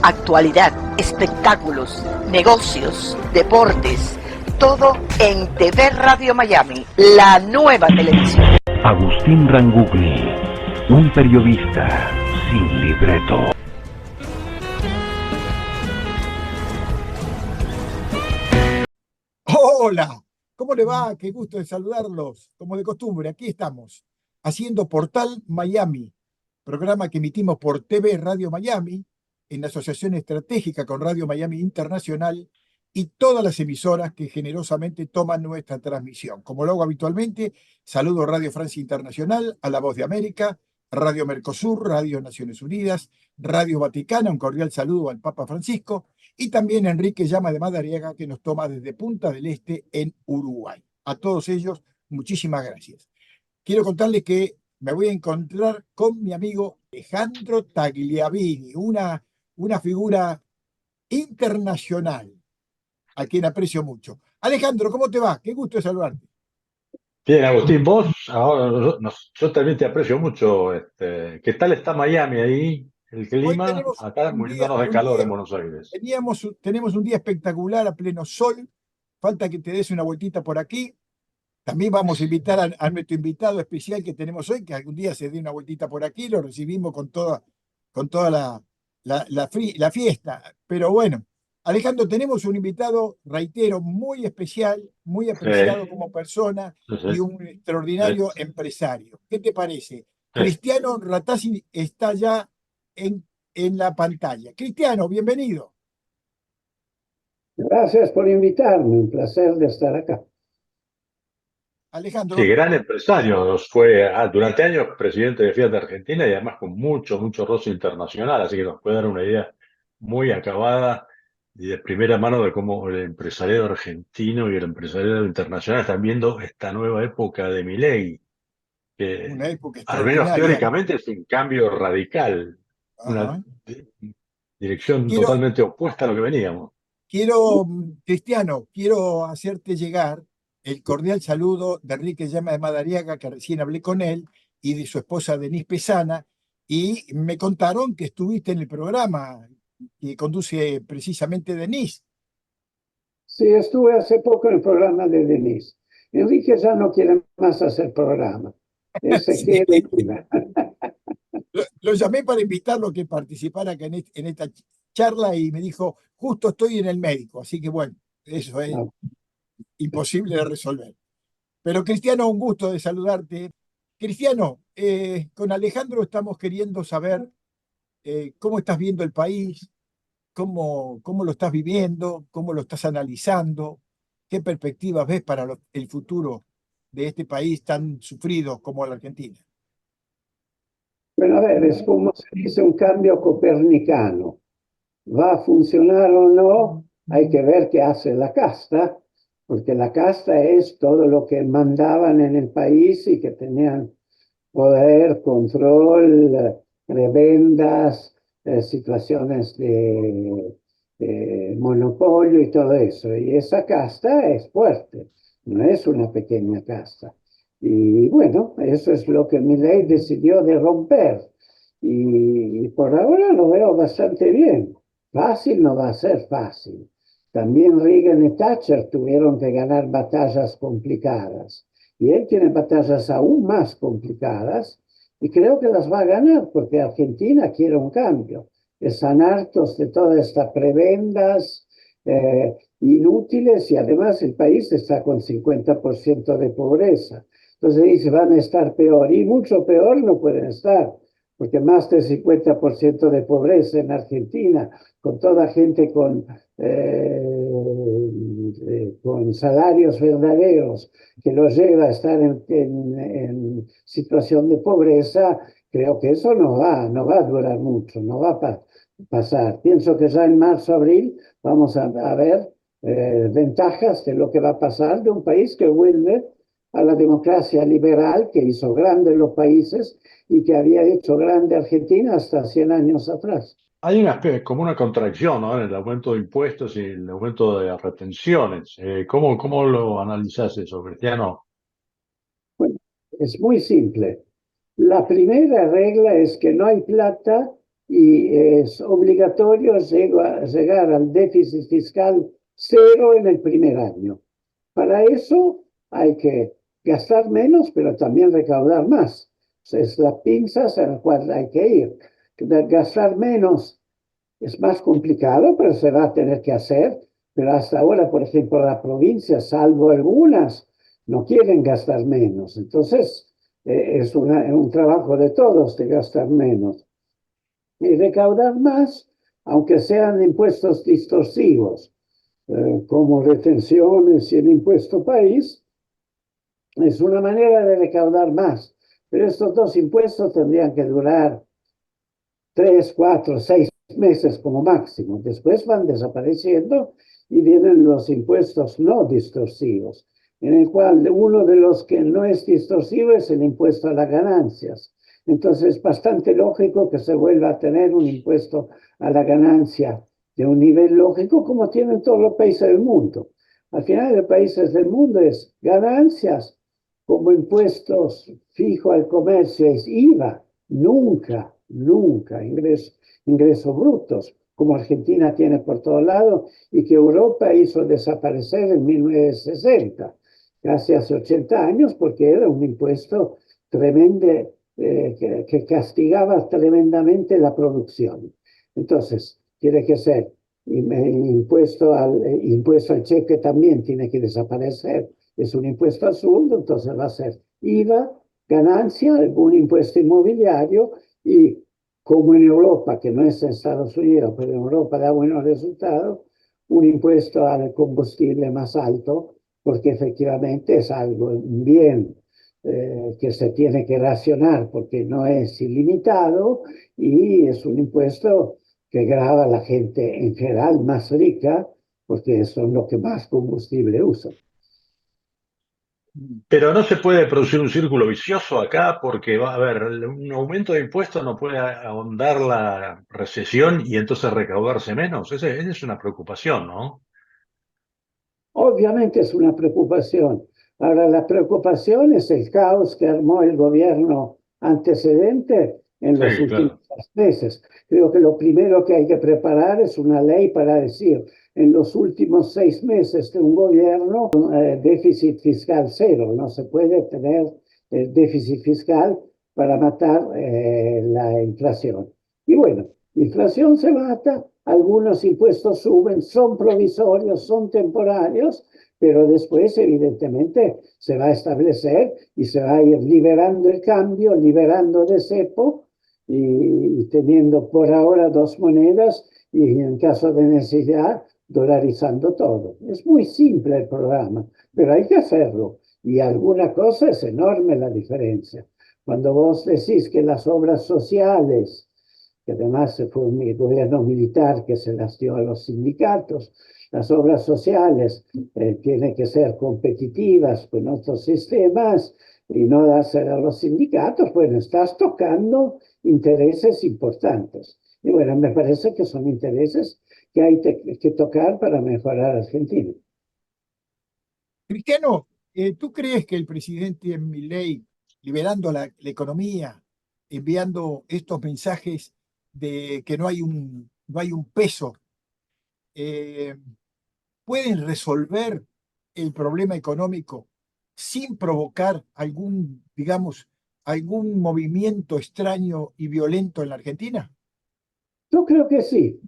actualidad, espectáculos, negocios, deportes, todo en TV Radio Miami, la nueva televisión. Agustín Rangugni, un periodista sin libreto. Hola, ¿cómo le va? Qué gusto de saludarlos. Como de costumbre, aquí estamos, haciendo Portal Miami, programa que emitimos por TV Radio Miami, en asociación estratégica con Radio Miami Internacional y todas las emisoras que generosamente toman nuestra transmisión. Como lo hago habitualmente, saludo a Radio Francia Internacional, a La Voz de América, Radio Mercosur, Radio Naciones Unidas, Radio Vaticana, un cordial saludo al Papa Francisco, y también a Enrique Llama de Madariaga, que nos toma desde Punta del Este en Uruguay. A todos ellos, muchísimas gracias. Quiero contarles que me voy a encontrar con mi amigo Alejandro Tagliavini, una figura internacional a quien aprecio mucho. Alejandro, ¿cómo te va? Qué gusto de saludarte. Bien, Agustín, vos, ahora yo también te aprecio mucho. ¿Qué tal está Miami ahí? El Hoy clima, tenemos acá un día, muriéndonos de calor en Buenos Aires. tenemos un día espectacular a pleno sol. Falta que te des una vueltita por aquí. También vamos a invitar a nuestro invitado especial que tenemos hoy, que algún día se dé una vueltita por aquí. Lo recibimos con toda la fiesta. Pero bueno, Alejandro, tenemos un invitado, reitero, muy especial, muy apreciado como persona Sí, y sí, un extraordinario empresario. ¿Qué te parece? sí. Cristiano Ratazzi está ya en la pantalla. Cristiano, bienvenido. Gracias por invitarme, un placer de estar acá. Sí, Alejandro, gran empresario. Fue durante años presidente de Fiat de Argentina y además con mucho, mucho roce internacional, así que nos puede dar una idea muy acabada y de primera mano de cómo el empresariado argentino y el empresariado internacional están viendo esta nueva época de Milei, que una época al menos extraordinaria. teóricamente es un cambio radical, una Ajá. dirección Quiero, totalmente opuesta a lo que veníamos. Cristiano, quiero hacerte llegar el cordial saludo de Enrique Llama de Madariaga, que recién hablé con él, y de su esposa Denise Pesana, y me contaron que estuviste en el programa que conduce precisamente Denise. Sí, estuve hace poco en el programa de Denise. Enrique ya no quiere más hacer programa. Él se Sí. quiere. Lo llamé para invitarlo a que participara acá en esta charla y me dijo, justo estoy en el médico, así que bueno, eso es No, imposible de resolver. Pero Cristiano, un gusto de saludarte. Cristiano, con Alejandro estamos queriendo saber cómo estás viendo el país, cómo lo estás viviendo, cómo lo estás analizando, qué perspectivas ves para el futuro de este país tan sufrido como la Argentina. bueno, a ver, es como se dice un cambio copernicano. ¿Va a funcionar o no? Hay que ver qué hace la casta, porque la casta es todo lo que mandaban en el país y que tenían poder, control, prebendas, situaciones de monopolio y todo eso. Y esa casta es fuerte, no es una pequeña casta. Y bueno, eso es lo que Milei decidió de romper. Y por ahora lo veo bastante bien. Fácil no va a ser fácil. También Reagan y Thatcher tuvieron que ganar batallas complicadas. Y él tiene batallas aún más complicadas y creo que las va a ganar porque Argentina quiere un cambio. Están hartos de todas estas prebendas inútiles y además el país está con 50% de pobreza. Entonces dice, van a estar peor y mucho peor no pueden estar porque más del 50% de pobreza en Argentina, con toda gente con salarios verdaderos que los lleva a estar en situación de pobreza, creo que eso no va a durar mucho, no va a pasar. Pienso que ya en marzo, abril, vamos a ver ventajas de lo que va a pasar de un país que vuelve a la democracia liberal que hizo grandes los países y que había hecho grande Argentina hasta 100 años atrás. Hay como una contradicción, ¿no? En el aumento de impuestos y el aumento de retenciones. ¿Cómo lo analizás eso, Cristiano? Bueno, es muy simple. La primera regla es que no hay plata y es obligatorio llegar al déficit fiscal cero en el primer año. Para eso hay que gastar menos, pero también recaudar más. Es la pinza a la cual hay que ir. Gastar menos es más complicado, pero se va a tener que hacer. Pero hasta ahora, por ejemplo, la provincia, salvo algunas, no quieren gastar menos. Entonces, es un trabajo de todos de gastar menos. Y recaudar más, aunque sean impuestos distorsivos, como retenciones y el impuesto país, es una manera de recaudar más. Pero estos dos impuestos tendrían que durar 3, 4, 6 meses como máximo. Después van desapareciendo y vienen los impuestos no distorsivos, en el cual uno de los que no es distorsivo es el impuesto a las ganancias. Entonces es bastante lógico que se vuelva a tener un impuesto a la ganancia de un nivel lógico como tienen todos los países del mundo. Al final, los países del mundo es ganancias como impuestos fijo al comercio, es IVA, nunca ingresos brutos, como Argentina tiene por todo lado y que Europa hizo desaparecer en 1960, casi hace 80 años, porque era un impuesto tremendo que castigaba tremendamente la producción. Entonces, tiene que ser impuesto al cheque también tiene que desaparecer. Es un impuesto absurdo, entonces va a ser IVA, ganancia, algún impuesto inmobiliario y como en Europa, que no es en Estados Unidos, pero en Europa da buenos resultados, un impuesto al combustible más alto, porque efectivamente es algo, un bien que se tiene que racionar porque no es ilimitado y es un impuesto que grava a la gente en general más rica porque son los que más combustible usan. Pero no se puede producir un círculo vicioso acá porque va a haber un aumento de impuestos, no puede ahondar la recesión y entonces recaudarse menos. Esa es una preocupación, ¿no? Obviamente es una preocupación. Ahora, la preocupación es el caos que armó el gobierno antecedente en los Sí, últimos claro. meses. Creo que lo primero que hay que preparar es una ley para decir, en los últimos 6 meses de un gobierno, déficit fiscal cero. No se puede tener el déficit fiscal para matar la inflación. Y bueno, inflación se mata, algunos impuestos suben, son provisorios, son temporarios, pero después evidentemente se va a establecer y se va a ir liberando el cambio, liberando de cepo y teniendo por ahora 2 monedas y en caso de necesidad dolarizando todo. Es muy simple el programa, pero hay que hacerlo y alguna cosa es enorme la diferencia. Cuando vos decís que las obras sociales que además fue un gobierno militar que se las dio a los sindicatos. Las obras sociales tienen que ser competitivas con otros sistemas y no dársela a los sindicatos. Bueno, estás tocando intereses importantes. Y bueno, me parece que son intereses que hay que tocar para mejorar Argentina. Cristiano, ¿tú crees que el presidente Milei, liberando la economía, enviando estos mensajes de que no hay un peso, eh, pueden resolver el problema económico sin provocar algún, digamos, algún movimiento extraño y violento en la Argentina? Yo creo que sí.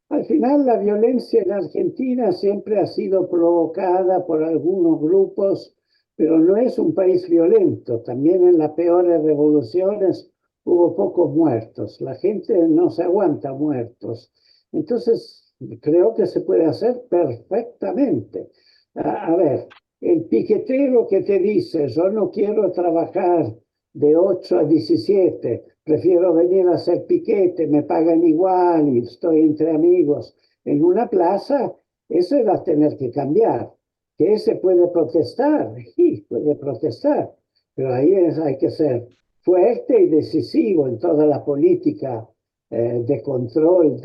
Al final, la violencia en Argentina siempre ha sido provocada por algunos grupos, pero no es un país violento. También en las peores revoluciones hubo pocos muertos. La gente no se aguanta muertos. Entonces, creo que se puede hacer perfectamente. A ver, el piquetero que te dice, yo no quiero trabajar de 8 a 17, prefiero venir a hacer piquete, me pagan igual y estoy entre amigos en una plaza, eso va a tener que cambiar. Que ese puede protestar, sí, puede protestar, pero ahí hay que ser fuerte y decisivo en toda la política de control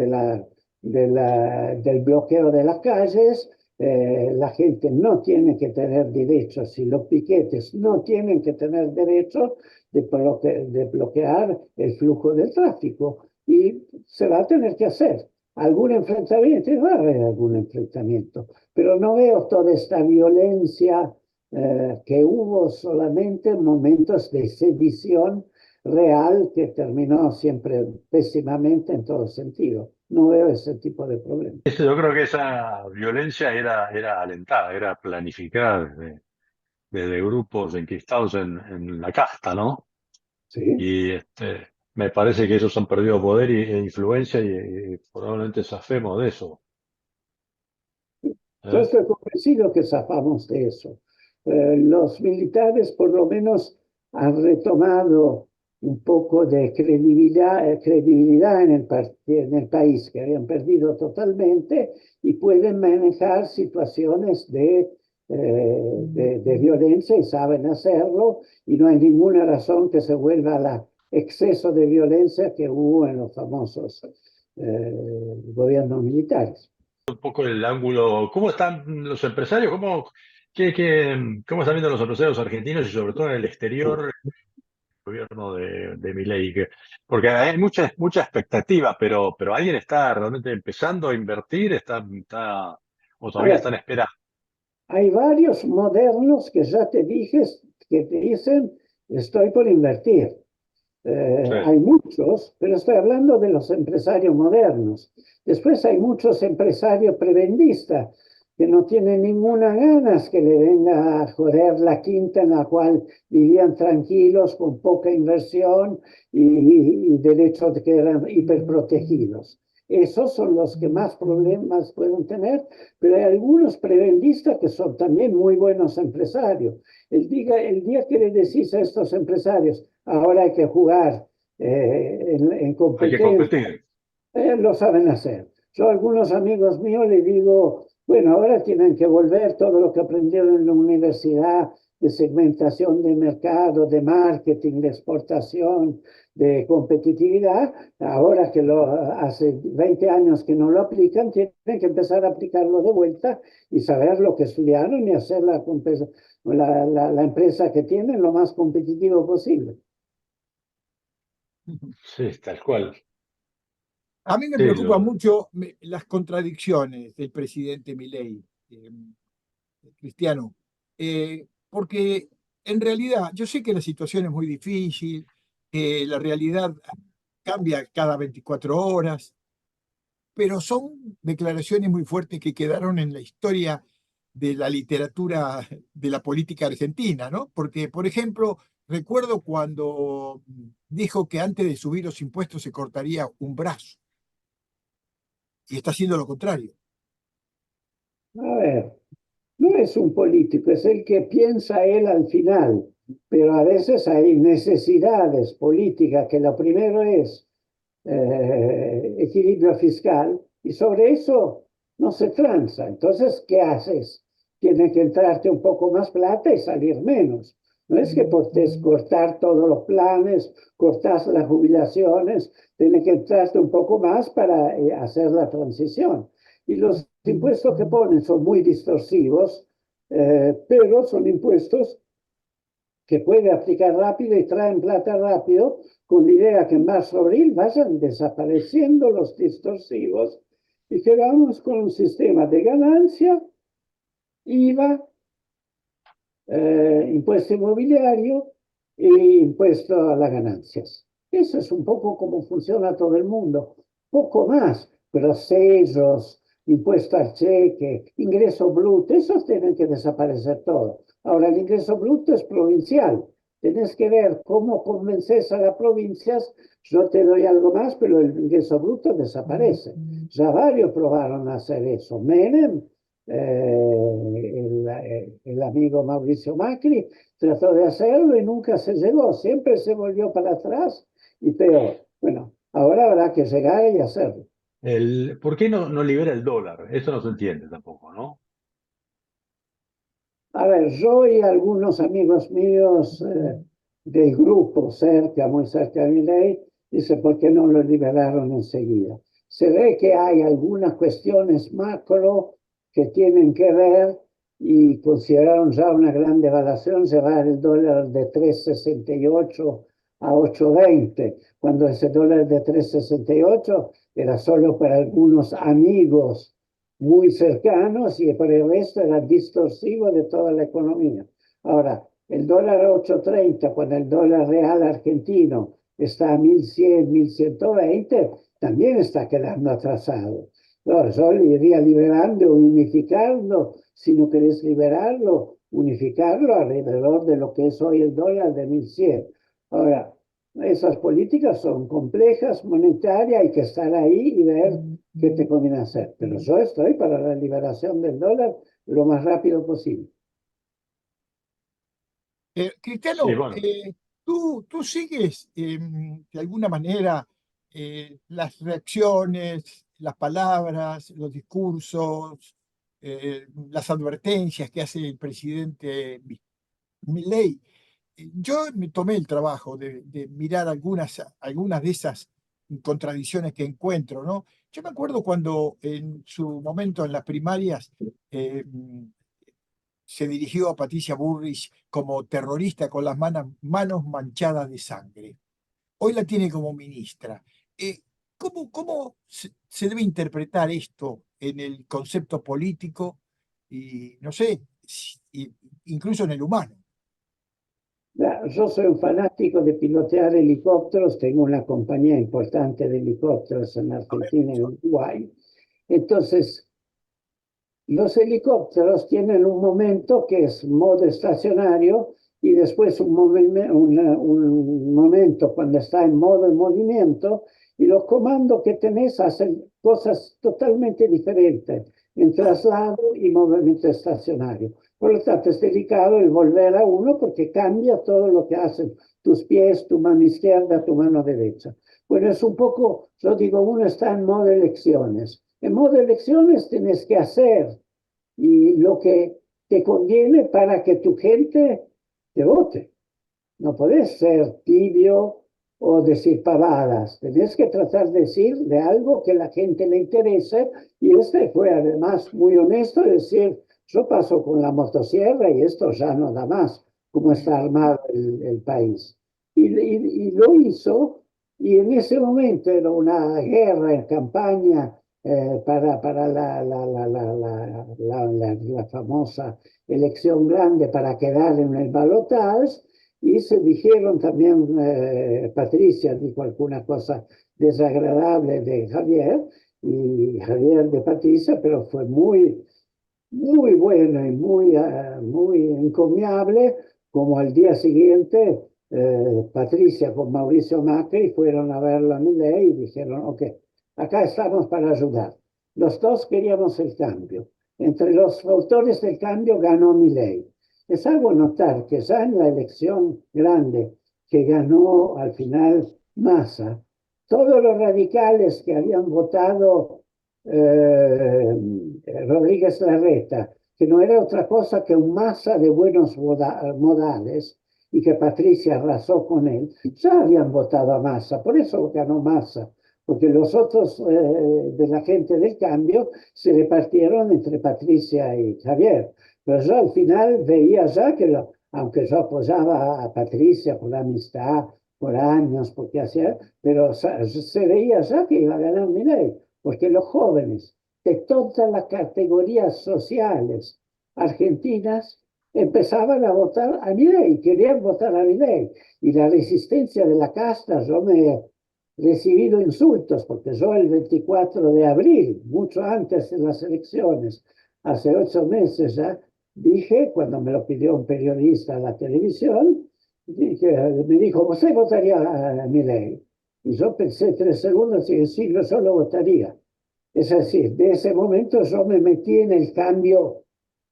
del bloqueo de las calles. La gente no tiene que tener derechos y los piquetes no tienen que tener derechos de bloquear el flujo del tráfico. y se va a tener que hacer. Algún enfrentamiento, y va a haber algún enfrentamiento, pero no veo toda esta violencia que hubo solamente en momentos de sedición real que terminó siempre pésimamente en todo sentido. No veo ese tipo de problemas. Yo creo que esa violencia era alentada, era planificada desde grupos enquistados en la casta, ¿no? ¿Sí? Y me parece que ellos han perdido poder e influencia y probablemente zafemos de eso. Yo ¿Eh? estoy convencido que zafamos de eso. Los militares por lo menos han retomado un poco de credibilidad en el país, que habían perdido totalmente, y pueden manejar situaciones de violencia y saben hacerlo, y no hay ninguna razón que se vuelva al exceso de violencia que hubo en los famosos gobiernos militares. Un poco el ángulo, ¿cómo están los empresarios? ¿Cómo están viendo los empresarios argentinos y sobre todo en el exterior el gobierno de Milei? Porque hay mucha expectativa, pero ¿alguien está realmente empezando a invertir? ¿O A todavía ver, están esperando? hay varios modernos que ya te dije que te dicen, estoy por invertir. Sí. Hay muchos, pero estoy hablando de los empresarios modernos. Después hay muchos empresarios prebendistas que no tienen ninguna ganas que le venga a joder la quinta en la cual vivían tranquilos, con poca inversión y derechos que eran hiperprotegidos. Esos son los que más problemas pueden tener, pero hay algunos prebendistas que son también muy buenos empresarios. El día que le decís a estos empresarios, ahora hay que jugar en Hay que competencia, competir. lo saben hacer. Yo a algunos amigos míos les digo, bueno, ahora tienen que volver todo lo que aprendieron en la universidad de segmentación de mercado, de marketing, de exportación, de competitividad. Ahora que hace 20 años que no lo aplican, tienen que empezar a aplicarlo de vuelta y saber lo que estudiaron y hacer la empresa que tienen lo más competitivo posible. Sí, tal cual. A mí me Sí, preocupan mucho las contradicciones del presidente Milei, Cristiano, porque en realidad yo sé que la situación es muy difícil, que la realidad cambia cada 24 horas, pero son declaraciones muy fuertes que quedaron en la historia de la literatura de la política argentina, ¿no? Porque, por ejemplo, recuerdo cuando dijo que antes de subir los impuestos se cortaría un brazo, y está haciendo lo contrario. A ver, no es un político, es el que piensa él al final, pero a veces hay necesidades políticas, que lo primero es equilibrio fiscal, y sobre eso no se tranza. Entonces, ¿qué haces? Tiene que entrarte un poco más plata y salir menos. No es que podés cortar todos los planes, cortas las jubilaciones, tiene que entrarte un poco más para hacer la transición. Y los impuestos que ponen son muy distorsivos, pero son impuestos que puede aplicar rápido y traen plata rápido, con la idea que en marzo abril vayan desapareciendo los distorsivos y quedamos con un sistema de ganancia, IVA, impuesto inmobiliario e impuesto a las ganancias. Eso es un poco como funciona todo el mundo, poco más, pero sellos, impuesto al cheque, ingreso bruto, esos tienen que desaparecer todo. Ahora, el ingreso bruto es provincial. Tenés que ver cómo convences a las provincias, yo te doy algo más, pero el ingreso bruto desaparece. Ya varios probaron hacer eso. Menem, el amigo Mauricio Macri, trató de hacerlo y nunca se llegó, siempre se volvió para atrás y peor. Bueno, ahora habrá que llegar y hacerlo. ¿Por qué no libera el dólar? Eso no se entiende tampoco, ¿no? A ver, yo y algunos amigos míos del grupo cerca, muy cerca de mi ley, dice, ¿por qué no lo liberaron enseguida? Se ve que hay algunas cuestiones macro que tienen que ver y consideraron ya una gran devaluación llevar el dólar de 3,68 a 8,20, cuando ese dólar de 3,68 era solo para algunos amigos muy cercanos y para el resto era distorsivo de toda la economía. Ahora, el dólar a 8,30, cuando el dólar real argentino está a 1.100, 1.120, también está quedando atrasado. No, yo iría liberando, unificando, si no querés liberarlo, unificarlo alrededor de lo que es hoy el dólar de 1.100. Ahora, esas políticas son complejas, monetarias, hay que estar ahí y ver qué te conviene hacer. Pero yo estoy para la liberación del dólar lo más rápido posible. Sí, Cristiano, bueno, tú sigues de alguna manera las reacciones, las palabras, los discursos, las advertencias que hace el presidente Milei. Yo me tomé el trabajo de mirar algunas de esas contradicciones que encuentro, ¿no? Yo me acuerdo cuando en su momento en las primarias se dirigió a Patricia Bullrich como terrorista con las manos manchadas de sangre. Hoy la tiene como ministra. ¿Cómo se debe interpretar esto en el concepto político y, no sé, incluso en el humano? Yo soy un fanático de pilotear helicópteros, tengo una compañía importante de helicópteros en Argentina y Uruguay. Entonces, los helicópteros tienen un momento que es modo estacionario y después un momento cuando está en modo de movimiento, y los comandos que tenés hacen cosas totalmente diferentes en traslado y movimiento estacionario. Por lo tanto, es delicado el volver a uno porque cambia todo lo que hacen tus pies, tu mano izquierda, tu mano derecha. Bueno, es un poco, yo digo, uno está en modo elecciones. En modo elecciones tienes que hacer y lo que te conviene para que tu gente te vote. No podés ser tibio o decir pavadas. Tenés que tratar de decir de algo que la gente le interese. Y este fue además muy honesto, decir, yo paso con la motosierra y esto ya no da más, como está armado el país. Y lo hizo, y en ese momento era una guerra en campaña para la famosa elección grande para quedar en el balotaje. Y se dijeron también, Patricia dijo alguna cosa desagradable de Javier, y Javier de Patricia, pero fue muy, muy bueno y muy encomiable, como al día siguiente Patricia con Mauricio Macri fueron a verlo a Milei y dijeron, ok, acá estamos para ayudar. Los dos queríamos el cambio. Entre los autores del cambio ganó Milei. Es algo notar que ya en la elección grande que ganó al final Massa, todos los radicales que habían votado Rodríguez Larreta, que no era otra cosa que un Massa de buenos modales, y que Patricia arrasó con él, ya habían votado a Massa, por eso ganó Massa, porque los otros de la gente del cambio se repartieron entre Patricia y Javier. Pero yo al final veía ya que, aunque yo apoyaba a Patricia por la amistad, por años, porque hacía, pero se veía ya que iba a ganar Milei, porque los jóvenes de todas las categorías sociales argentinas empezaban a votar a Milei, querían votar a Milei. Y la resistencia de la casta, yo me he recibido insultos, porque yo el 24 de abril, mucho antes de las elecciones, hace 8 meses ya, dije, cuando me lo pidió un periodista a la televisión, me dijo, ¿usted votaría a Milei? Y yo pensé 3 segundos y sí, yo solo votaría. Es decir, de ese momento yo me metí en el cambio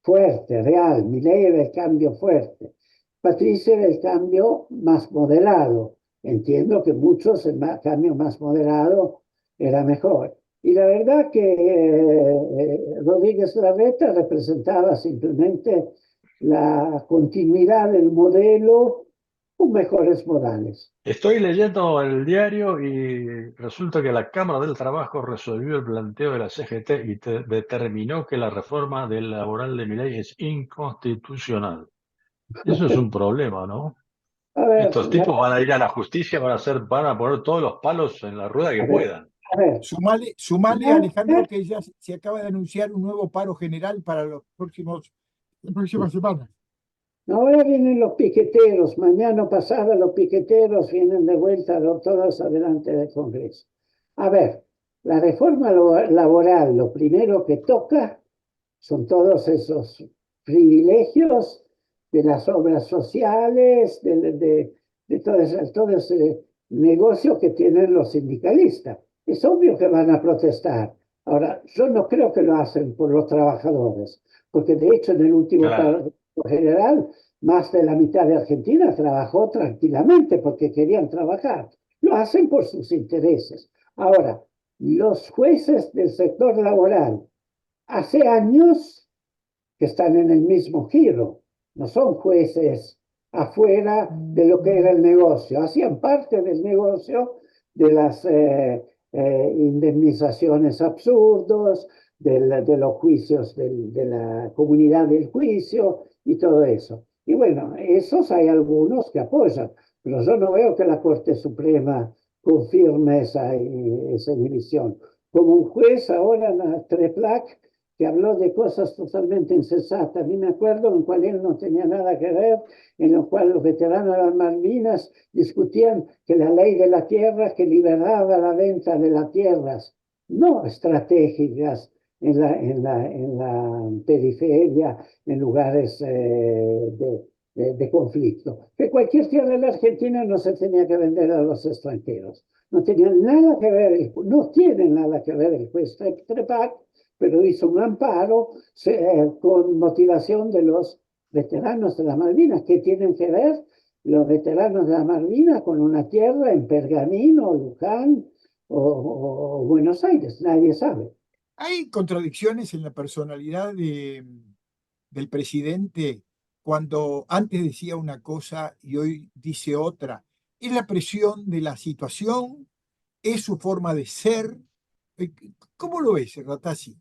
fuerte, real. Milei era el cambio fuerte. Patricia era el cambio más moderado. Entiendo que muchos el cambio más moderado era mejor. Y la verdad que Rodríguez Larreta representaba simplemente la continuidad del modelo con mejores modales. estoy leyendo el diario y resulta que la Cámara del Trabajo resolvió el planteo de la CGT y determinó que la reforma del laboral de Milei es inconstitucional. Eso es un problema, ¿no? A ver, Estos tipos van a ir a la justicia, van a poner todos los palos en la rueda que a ver, puedan. a ver. Sumale, Alejandro, que ya se acaba de anunciar un nuevo paro general para las próximas semanas. Ahora vienen los piqueteros, mañana o pasado los piqueteros vienen de vuelta todos adelante del Congreso. A ver, la reforma laboral, lo primero que toca son todos esos privilegios de las obras sociales, de todo ese negocio que tienen los sindicalistas. Es obvio que van a protestar. Ahora, yo no creo que lo hacen por los trabajadores, porque de hecho en el último Claro. paro general, más de la mitad de Argentina trabajó tranquilamente porque querían trabajar. Lo hacen por sus intereses. Ahora, los jueces del sector laboral hace años que están en el mismo giro, no son jueces afuera de lo que era el negocio, hacían parte del negocio de las indemnizaciones absurdos, de los juicios, de la comunidad del juicio y todo eso. Y bueno, esos hay algunos que apoyan, pero yo no veo que la Corte Suprema confirme esa división. Como un juez ahora, Treplac, que habló de cosas totalmente insensatas. A mí me acuerdo en cual él no tenía nada que ver, en lo cual los veteranos de las Malvinas discutían que la ley de la tierra que liberaba la venta de las tierras, no estratégicas en la periferia, en lugares de conflicto. Que cualquier tierra en la Argentina no se tenía que vender a los extranjeros. No tenía nada que ver, no tiene nada que ver el juez Trepac, pero hizo un amparo con motivación de los veteranos de las Malvinas. ¿Qué tienen que ver los veteranos de las Malvinas con una tierra en Pergamino, Luján o Buenos Aires? Nadie sabe. Hay contradicciones en la personalidad del presidente cuando antes decía una cosa y hoy dice otra. ¿Es la presión de la situación? ¿Es su forma de ser? ¿Cómo lo ves, Ratazzi?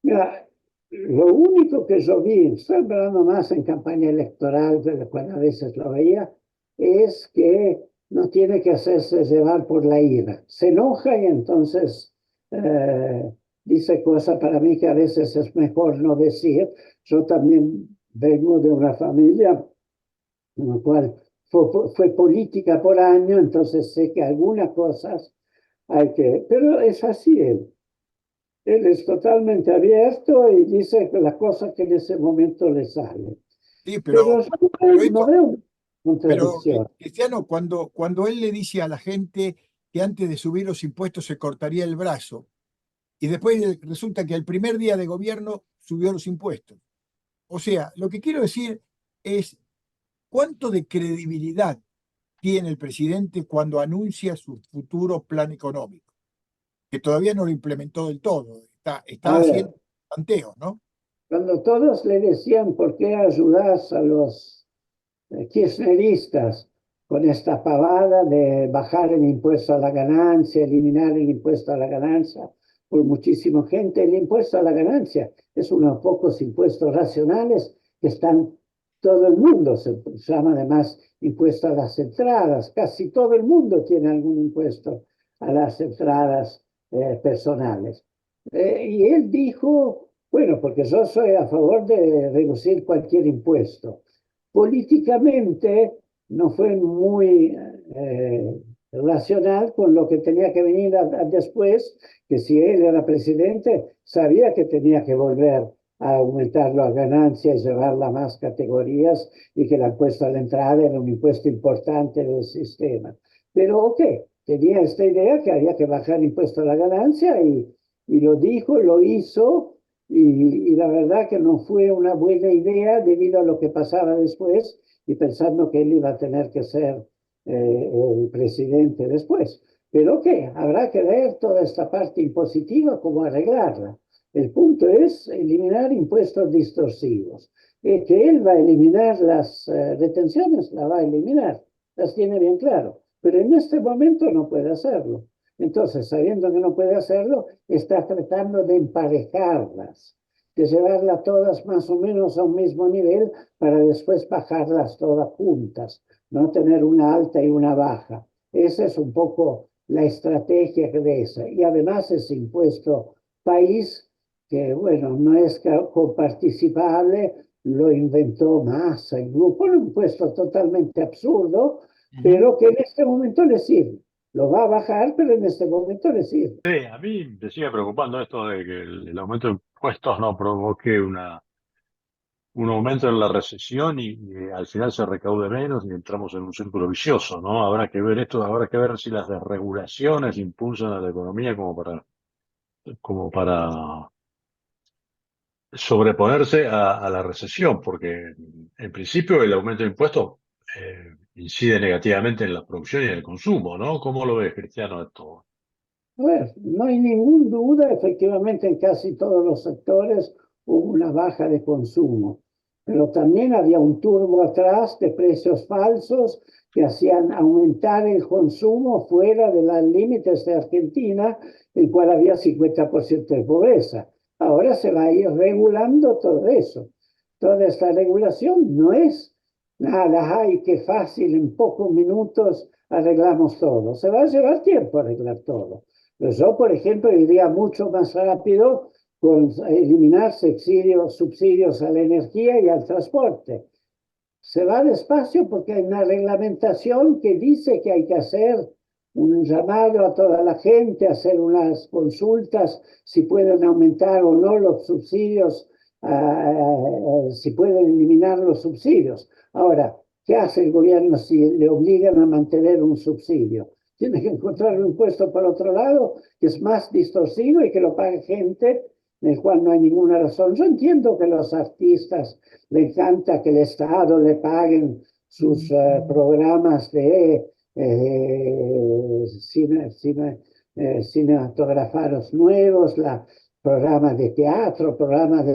Mira, lo único que yo vi, estoy hablando más en campaña electoral, de la cual a veces lo veía, es que no tiene que hacerse llevar por la ira. Se enoja y entonces dice cosas para mí que a veces es mejor no decir. Yo también vengo de una familia en la cual fue política por año, entonces sé que algunas cosas hay que... Pero es así él. Él es totalmente abierto y dice las cosas que en ese momento le salen. Sí, Pero yo no veo pero contradicción. Cristiano, cuando él le dice a la gente que antes de subir los impuestos se cortaría el brazo, y después resulta que el primer día de gobierno subió los impuestos. O sea, lo que quiero decir es cuánto de credibilidad tiene el presidente cuando anuncia su futuro plan económico, que todavía no lo implementó del todo, está A ver, haciendo planteos, ¿no? cuando todos le decían por qué ayudas a los kirchneristas con esta pavada de bajar el impuesto a la ganancia, eliminar el impuesto a la ganancia, por muchísima gente, el impuesto a la ganancia es uno de los pocos impuestos racionales que están todo el mundo, se llama además impuesto a las entradas, casi todo el mundo tiene algún impuesto a las entradas personales. Y él dijo, bueno, porque yo soy a favor de reducir cualquier impuesto. Políticamente no fue muy racional con lo que tenía que venir después, que si él era presidente, sabía que tenía que volver a aumentar las ganancias, llevarla a más categorías y que el impuesto a la entrada era un impuesto importante del sistema. Pero, ok, tenía esta idea que había que bajar el impuesto a la ganancia y lo dijo, lo hizo. Y la verdad que no fue una buena idea debido a lo que pasaba después y pensando que él iba a tener que ser el presidente después. Pero ¿qué? Habrá que ver toda esta parte impositiva, cómo arreglarla. El punto es eliminar impuestos distorsivos. Que él va a eliminar las retenciones, la va a eliminar, las tiene bien claro. Pero en este momento no puede hacerlo. Entonces, sabiendo que no puede hacerlo, está tratando de emparejarlas, de llevarlas todas más o menos a un mismo nivel para después bajarlas todas juntas. no tener una alta y una baja. Esa es un poco la estrategia de esa. Y además ese impuesto país, que bueno, no es coparticipable, lo inventó Massa, el grupo, un impuesto totalmente absurdo, pero que en este momento le sirve. Lo va a bajar, pero en este momento le sirve. Sí, a mí me sigue preocupando esto de que el aumento de impuestos no provoque un aumento en la recesión y al final se recaude menos y entramos en un círculo vicioso, ¿no? Habrá que ver esto, habrá que ver si las desregulaciones impulsan a la economía como para sobreponerse a la recesión, porque en principio el aumento de impuestos incide negativamente en la producción y en el consumo, ¿no? ¿Cómo lo ves, Cristiano, esto? A ver, no hay ninguna duda, efectivamente en casi todos los sectores hubo una baja de consumo, pero también había un turbo atrás de precios falsos que hacían aumentar el consumo fuera de los límites de Argentina, el cual había 50% de pobreza. Ahora se va a ir regulando todo eso. Toda esta regulación no es nada, ay, qué fácil, en pocos minutos arreglamos todo. Se va a llevar tiempo arreglar todo. Pero yo, por ejemplo, iría mucho más rápido con eliminar subsidios a la energía y al transporte. Se va despacio porque hay una reglamentación que dice que hay que hacer un llamado a toda la gente, hacer unas consultas si pueden aumentar o no los subsidios, si pueden eliminar los subsidios. Ahora, ¿qué hace el gobierno si le obligan a mantener un subsidio? Tiene que encontrar un impuesto por otro lado que es más distorsivo y que lo pague gente en el cual no hay ninguna razón. Yo entiendo que a los artistas les encanta que el Estado le paguen sus programas de cinematografados nuevos, programas de teatro, programas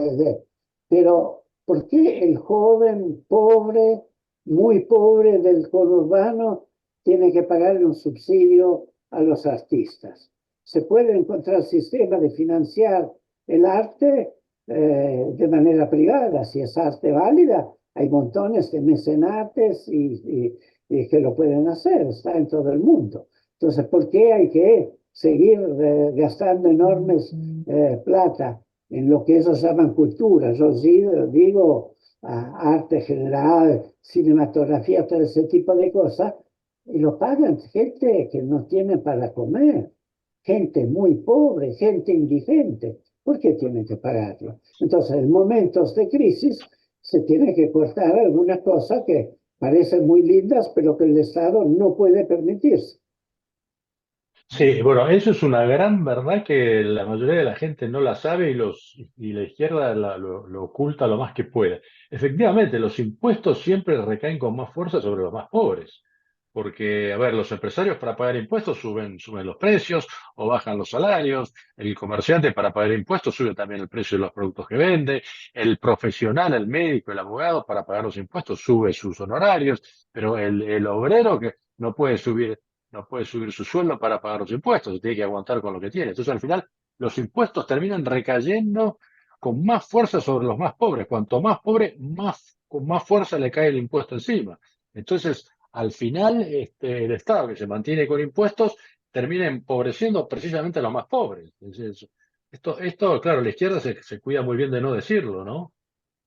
Pero, ¿por qué el joven pobre, muy pobre del conurbano, tiene que pagarle un subsidio a los artistas? Se puede encontrar sistemas de financiar el arte de manera privada, si es arte válida, hay montones de mecenates y que lo pueden hacer, está en todo el mundo. Entonces, ¿por qué hay que seguir gastando enormes plata en lo que ellos llaman cultura? Yo digo arte general, cinematografía, todo ese tipo de cosas, y lo pagan gente que no tiene para comer, gente muy pobre, gente indigente. ¿Por qué tienen que pagarlo? Entonces, en momentos de crisis se tiene que cortar algunas cosas que parecen muy lindas, pero que el Estado no puede permitirse. Sí, bueno, eso es una gran verdad que la mayoría de la gente no la sabe y la izquierda lo oculta lo más que puede. Efectivamente, los impuestos siempre recaen con más fuerza sobre los más pobres, porque, a ver, los empresarios para pagar impuestos suben los precios o bajan los salarios, el comerciante para pagar impuestos sube también el precio de los productos que vende, el profesional, el médico, el abogado para pagar los impuestos sube sus honorarios, pero el obrero que no puede subir su sueldo para pagar los impuestos, tiene que aguantar con lo que tiene. Entonces, al final, los impuestos terminan recayendo con más fuerza sobre los más pobres. Cuanto más pobre, con más fuerza le cae el impuesto encima. Entonces, al final, el Estado que se mantiene con impuestos termina empobreciendo precisamente a los más pobres. Entonces, esto, claro, la izquierda se cuida muy bien de no decirlo, ¿no?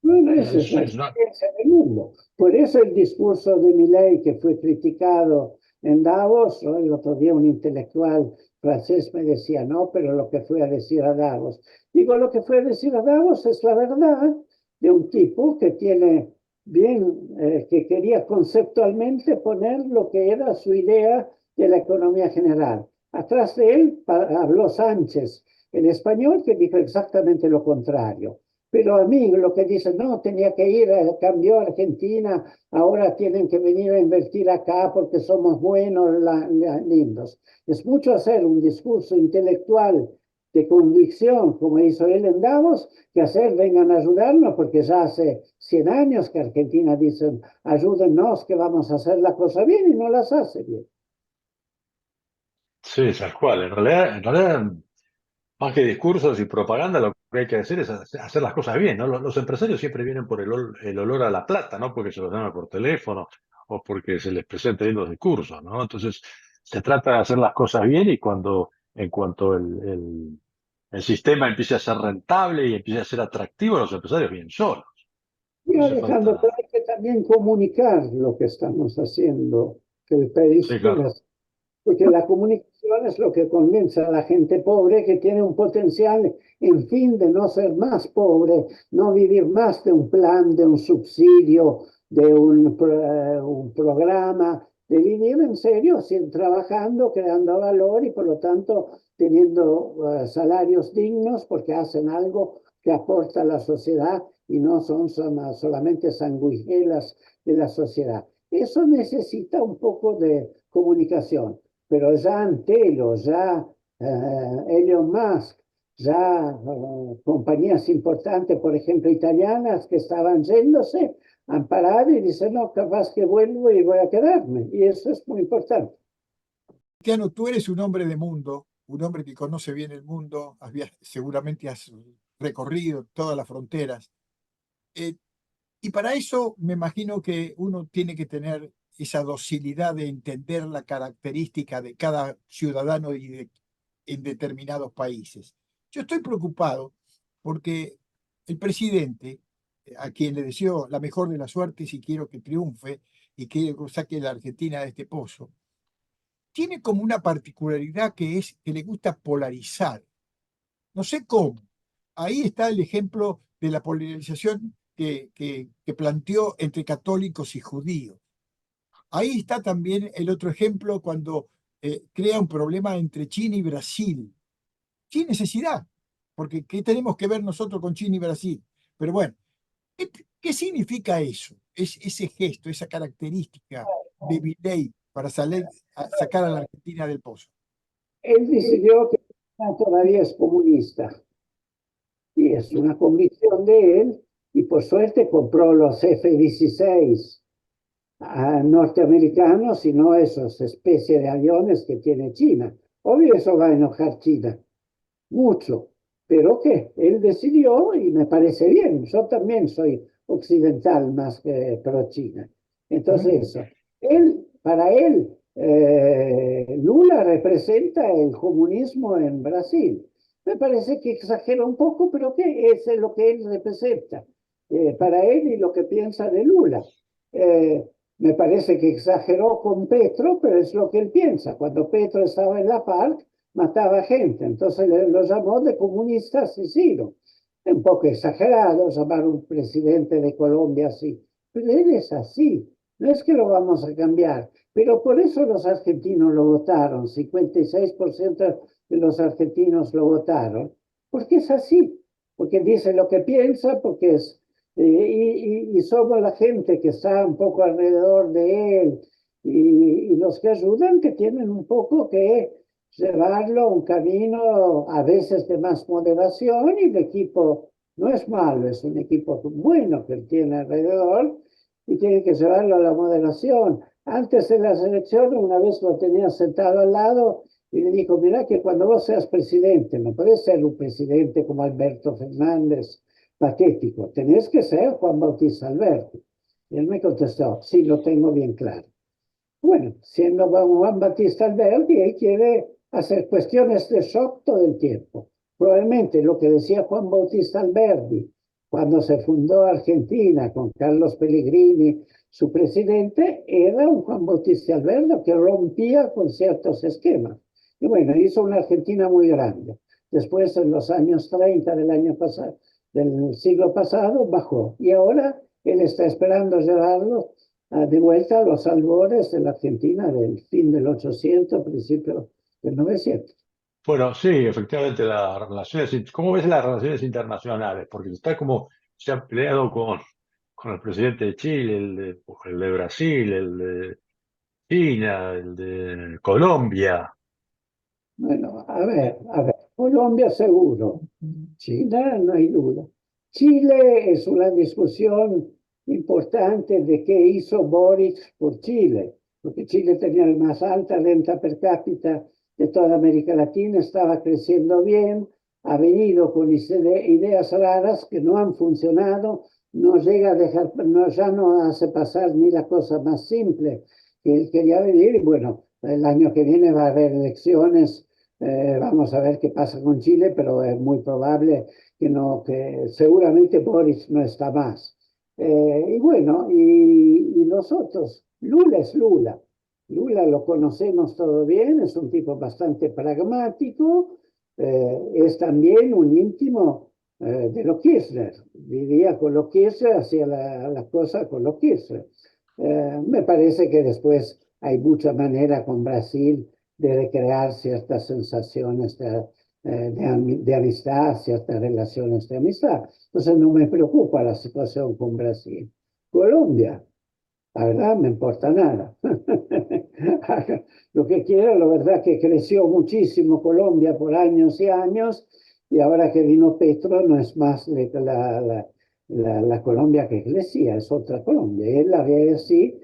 Bueno, esa es Es, la es una- experiencia del mundo. Por eso el discurso de Milei, que fue criticado en Davos, ¿no? El otro día un intelectual francés me decía, no, pero lo que fue a decir a Davos. Digo, lo que fue a decir a Davos es la verdad de un tipo que tiene que quería conceptualmente poner lo que era su idea de la economía general. Atrás de él habló Sánchez, en español, que dijo exactamente lo contrario. Pero a mí lo que dicen, no, tenía que ir, cambió Argentina, ahora tienen que venir a invertir acá porque somos buenos, lindos. Es mucho hacer un discurso intelectual de convicción, como hizo él en Davos, que hacer, vengan a ayudarnos, porque ya hace 100 años que Argentina dicen, ayúdennos que vamos a hacer la cosa bien y no las hace bien. sí, tal cual. En realidad, más que discursos y propaganda, lo que hay que hacer es hacer las cosas bien, ¿no? Los empresarios siempre vienen por el olor a la plata, ¿no? Porque se los llama por teléfono o porque se les presenta en los discursos, ¿no? Entonces, se trata de hacer las cosas bien y en cuanto el sistema empiece a ser rentable y empiece a ser atractivo, los empresarios vienen solos. Y No hace Alejandro, pero falta. hay que también comunicar lo que estamos haciendo, que el país Sí, claro. porque la comunicación es lo que convence a la gente pobre que tiene un potencial, en fin, de no ser más pobre, no vivir más de un plan, de un subsidio, de un programa, de vivir en serio, sin, trabajando, creando valor y por lo tanto teniendo salarios dignos porque hacen algo que aporta a la sociedad y no son solamente sanguijuelas de la sociedad. Eso necesita un poco de comunicación, pero ya Antelo, ya Elon Musk, ya compañías importantes, por ejemplo, italianas que estaban yéndose, han parado y dicen, no, capaz que vuelvo y voy a quedarme. Y eso es muy importante. Cristiano, tú eres un hombre de mundo, un hombre que conoce bien el mundo, seguramente has recorrido todas las fronteras. Eh, y para eso me imagino que uno tiene que tener esa docilidad de entender la característica de cada ciudadano en determinados países. Yo estoy preocupado porque el presidente, a quien le deseo la mejor de las suertes y quiero que triunfe y que saque la Argentina de este pozo, tiene como una particularidad que es que le gusta polarizar. No sé cómo. Ahí está el ejemplo de la polarización que planteó entre católicos y judíos. Ahí está también el otro ejemplo cuando crea un problema entre China y Brasil. Sin necesidad, porque ¿qué tenemos que ver nosotros con China y Brasil? Pero bueno, ¿qué significa eso? Ese gesto, esa característica de Milei para sacar a la Argentina del pozo. Él decidió que todavía es comunista y es una convicción de él y por suerte compró los F-16 norteamericanos y no esos especies de aviones que tiene China. Obvio eso va a enojar China, mucho, pero que él decidió y me parece bien. Yo también soy occidental más que pro China. Entonces eso, para él, Lula representa el comunismo en Brasil. Me parece que exagera un poco, pero que es lo que él representa para él y lo que piensa de Lula. Me parece que exageró con Petro, pero es lo que él piensa. Cuando Petro estaba en la FARC, mataba gente, entonces lo llamó de comunista asesino. Es un poco exagerado llamar a un presidente de Colombia así, pero él es así, no es que lo vamos a cambiar, pero por eso los argentinos lo votaron, 56% de los argentinos lo votaron, porque es así, porque dice lo que piensa, porque es, y somos la gente que está un poco alrededor de él, y los que ayudan que tienen un poco que llevarlo a un camino a veces de más moderación y el equipo no es malo, es un equipo bueno que él tiene alrededor y tiene que llevarlo a la moderación. Antes de las elecciones una vez lo tenía sentado al lado y le dijo, mira que cuando vos seas presidente, no podés ser un presidente como Alberto Fernández, patético, tenés que ser Juan Bautista Alberti. Y él me contestó, sí, lo tengo bien claro. Bueno, siendo Juan Bautista Alberti, él quiere hacer cuestiones de shock todo el tiempo. Probablemente lo que decía Juan Bautista Alberti cuando se fundó Argentina con Carlos Pellegrini, su presidente, era un Juan Bautista Alberti que rompía con ciertos esquemas. Y bueno, hizo una Argentina muy grande. Después, en los años 30 del siglo pasado, bajó. Y ahora él está esperando llevarlo de vuelta a los albores de la Argentina del fin del 800, principio del 900. Bueno, sí, efectivamente, ¿cómo ves las relaciones internacionales? Porque está como, se ha peleado con el presidente de Chile, el de Brasil, el de China, el de Colombia. Bueno, a ver, Colombia seguro, China no hay duda. Chile es una discusión importante de qué hizo Boric por Chile, porque Chile tenía la más alta renta per cápita de toda América Latina, estaba creciendo bien, ha venido con ideas raras que no han funcionado, no llega a dejar, no, ya no hace pasar ni la cosa más simple que él quería vivir. Y bueno, el año que viene va a haber elecciones, vamos a ver qué pasa con Chile, pero es muy probable que no, que seguramente Boris no está más. Y bueno, y los otros, Lula es Lula. Lula lo conocemos todo bien, es un tipo bastante pragmático, es también un íntimo de los Kirchner. Vivía con los Kirchner, hacía las cosas con los Kirchner. Me parece que después hay mucha manera con Brasil de recrear ciertas sensaciones de amistad, ciertas relaciones de amistad. Entonces no me preocupa la situación con Brasil. Colombia, la verdad, me importa nada. Lo que quiero, la verdad, que creció muchísimo Colombia por años y años, y ahora que vino Petro no es más la Colombia que crecía, es otra Colombia. Y él la ve así,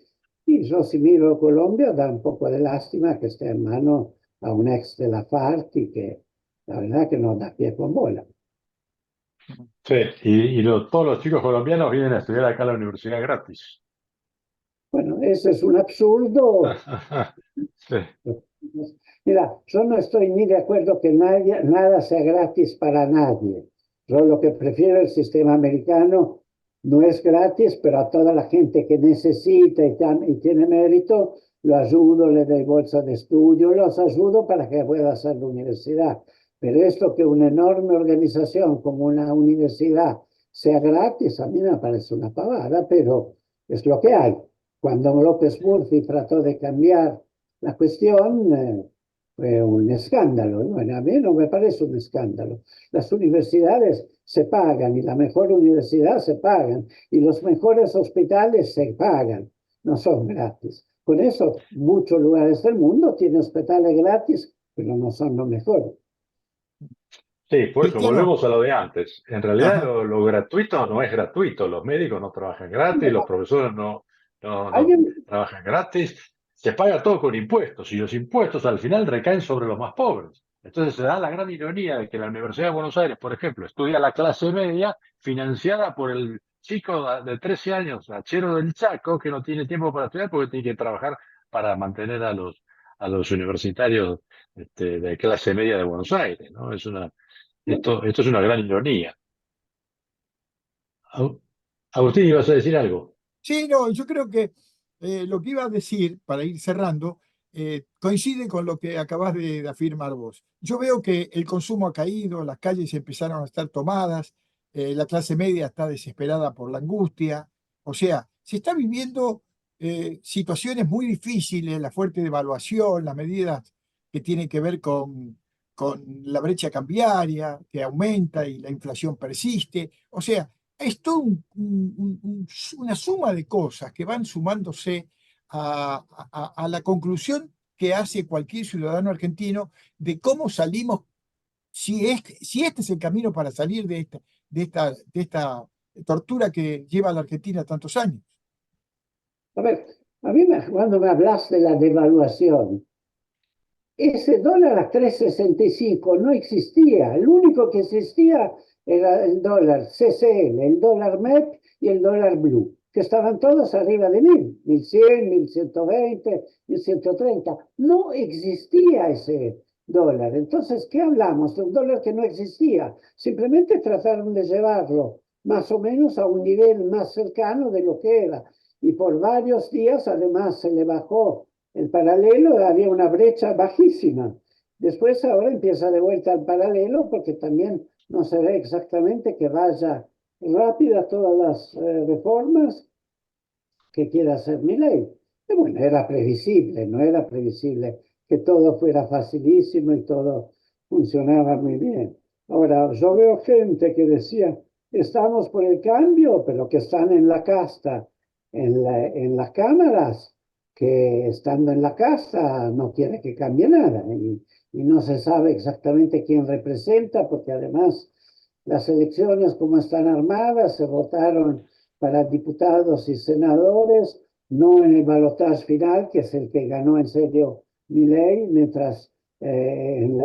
y yo si miro Colombia da un poco de lástima que esté en mano a un ex de la FARC y que la verdad que no da pie con bola. Sí, todos los chicos colombianos vienen a estudiar acá a la universidad gratis. Bueno, ese es un absurdo. Sí, Mira, yo no estoy ni de acuerdo que nada sea gratis para nadie. Yo lo que prefiero el sistema americano no es gratis, pero a toda la gente que necesita y tiene mérito, lo ayudo, le doy bolsa de estudio, los ayudo para que pueda hacer la universidad. Pero esto que una enorme organización como una universidad sea gratis, a mí me parece una pavada, pero es lo que hay. Cuando López Murphy trató de cambiar la cuestión, fue un escándalo. Bueno, a mí no me parece un escándalo. Las universidades se pagan y la mejor universidad se pagan y los mejores hospitales se pagan, no son gratis. Con eso, muchos lugares del mundo tienen hospitales gratis, pero no son los mejores. sí, por eso Cristiano, volvemos a lo de antes. En realidad ajá. lo gratuito no es gratuito. Los médicos no trabajan gratis, los profesores no Alguien, trabajan gratis. Se paga todo con impuestos y los impuestos al final recaen sobre los más pobres. Entonces se da la gran ironía de que la Universidad de Buenos Aires, por ejemplo, estudia la clase media financiada por el chico de 13 años, hachero del Chaco, que no tiene tiempo para estudiar porque tiene que trabajar para mantener a los universitarios de clase media de Buenos Aires, ¿no? Esto es una gran ironía. Au- Agustín, ibas a decir algo. Sí, no, yo creo que lo que iba a decir, para ir cerrando, coincide con lo que acabas de afirmar vos. Yo veo que el consumo ha caído, las calles empezaron a estar tomadas, la clase media está desesperada por la angustia, o sea, se está viviendo situaciones muy difíciles, la fuerte devaluación, las medidas que tienen que ver con la brecha cambiaria que aumenta y la inflación persiste, o sea, es todo una suma de cosas que van sumándose a la conclusión que hace cualquier ciudadano argentino de cómo salimos, si este es el camino para salir de esta tortura que lleva a la Argentina tantos años. a ver, cuando me hablas de la devaluación, ese dólar a 3,65 no existía. El único que existía era el dólar CCL, el dólar MEP y el dólar Blue, que estaban todos arriba de 1.100, 1.120, 1.130. No existía ese dólar. Entonces, ¿qué hablamos? De un dólar que no existía. Simplemente trataron de llevarlo más o menos a un nivel más cercano de lo que era. Y por varios días, además, se le bajó el paralelo, había una brecha bajísima. Después ahora empieza de vuelta al paralelo porque también no se ve exactamente que vaya rápida todas las reformas que quiere hacer Milei. Y bueno, era previsible, no era previsible que todo fuera facilísimo y todo funcionaba muy bien. Ahora, yo veo gente que decía, estamos por el cambio, pero que están en la casta, en las cámaras, que estando en la casa no quiere que cambie nada y no se sabe exactamente quién representa, porque además las elecciones como están armadas se votaron para diputados y senadores, no en el balotaje final, que es el que ganó en serio Milei, mientras en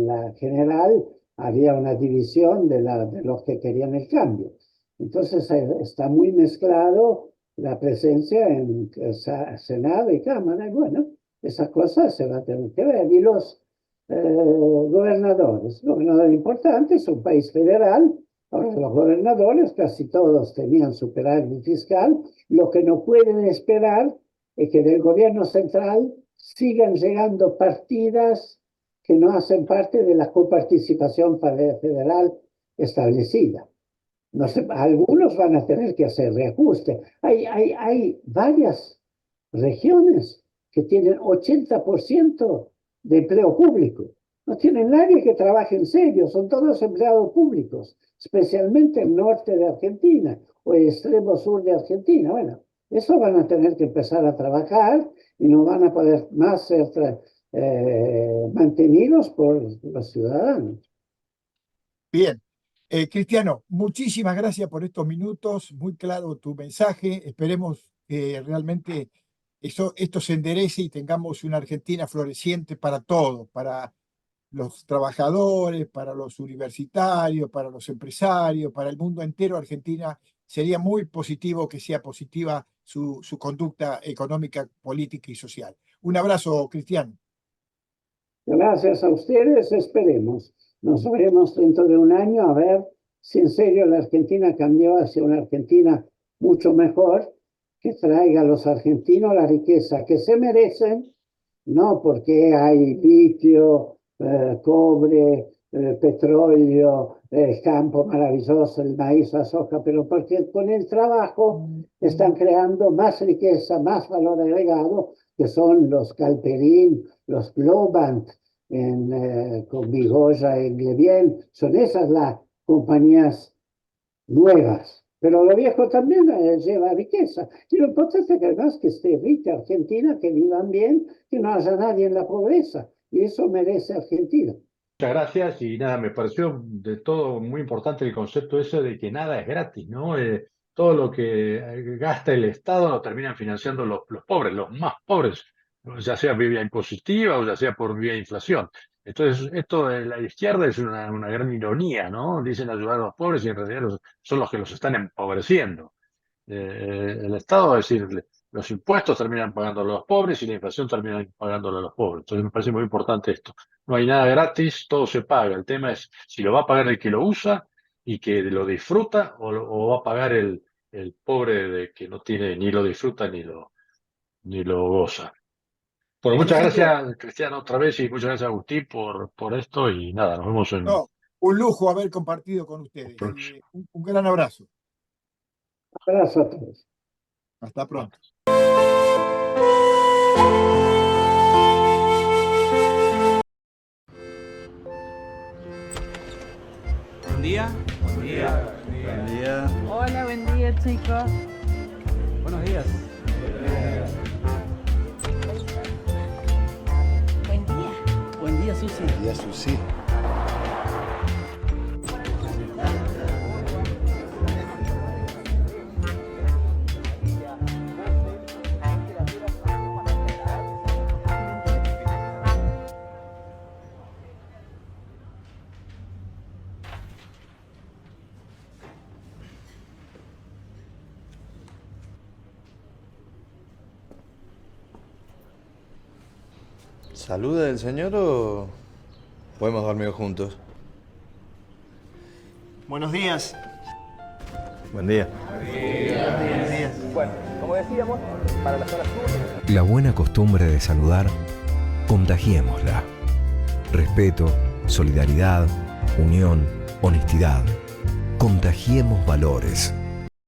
la general había una división de los que querían el cambio. Entonces está muy mezclado la presencia en Senado y Cámara, y bueno, esa cosa se va a tener que ver. Y los gobernadores importantes, es un país federal. Ahora, los gobernadores casi todos tenían superávit fiscal. Lo que no pueden esperar es que del gobierno central sigan llegando partidas que no hacen parte de la coparticipación federal establecida. No sé, algunos van a tener que hacer reajuste. Hay varias regiones que tienen 80% de empleo público. No tienen nadie que trabaje en serio, son todos empleados públicos, especialmente el norte de Argentina o el extremo sur de Argentina. Bueno, eso van a tener que empezar a trabajar y no van a poder más ser mantenidos por los ciudadanos. Bien. Cristiano, muchísimas gracias por estos minutos, muy claro tu mensaje. Esperemos que realmente esto se enderece y tengamos una Argentina floreciente para todos, para los trabajadores, para los universitarios, para los empresarios, para el mundo entero. Argentina sería muy positivo que sea positiva su conducta económica, política y social. Un abrazo, Cristiano. Gracias a ustedes, esperemos. Nos veremos dentro de un año a ver si en serio la Argentina cambió hacia una Argentina mucho mejor, que traiga a los argentinos la riqueza que se merecen, no porque hay litio, cobre, petróleo, el campo maravilloso, el maíz, la soja, pero porque con el trabajo están creando más riqueza, más valor agregado, que son los Galperín, los Globant, con Migoya en Glebien. Son esas las compañías nuevas. Pero lo viejo también lleva riqueza. Y lo importante es que además que esté rica Argentina, que vivan bien, que no haya nadie en la pobreza. Y eso merece Argentina. Muchas gracias, y nada, me pareció de todo muy importante el concepto ese de que nada es gratis, ¿no? Todo lo que gasta el Estado lo terminan financiando los pobres, los más pobres, ya sea vía impositiva o ya sea por vía inflación. Entonces, esto de la izquierda es una gran ironía, ¿no? Dicen ayudar a los pobres y en realidad son los que los están empobreciendo. El Estado, es decir, los impuestos terminan pagándolo a los pobres y la inflación termina pagándolo a los pobres. Entonces me parece muy importante esto. No hay nada gratis, todo se paga. El tema es si lo va a pagar el que lo usa y que lo disfruta o va a pagar el pobre de que no tiene ni lo disfruta ni lo goza. Bueno, muchas gracias, Cristiano, otra vez, y muchas gracias, Agustín, por esto, y nada, nos vemos en... No, un lujo haber compartido con ustedes. Un gran abrazo. Un abrazo a todos. Hasta pronto. Buen día. Buen día. Buen día. Hola, buen día, chicos. Buenos días. Buen día. Buen día, Susi. Buen día, Susi. ¿Saluda del señor o podemos dormir juntos? Buenos días. Buen día. Buenos días. Bueno, como decíamos, para la zona sur... La buena costumbre de saludar, contagiémosla. Respeto, solidaridad, unión, honestidad. Contagiemos valores.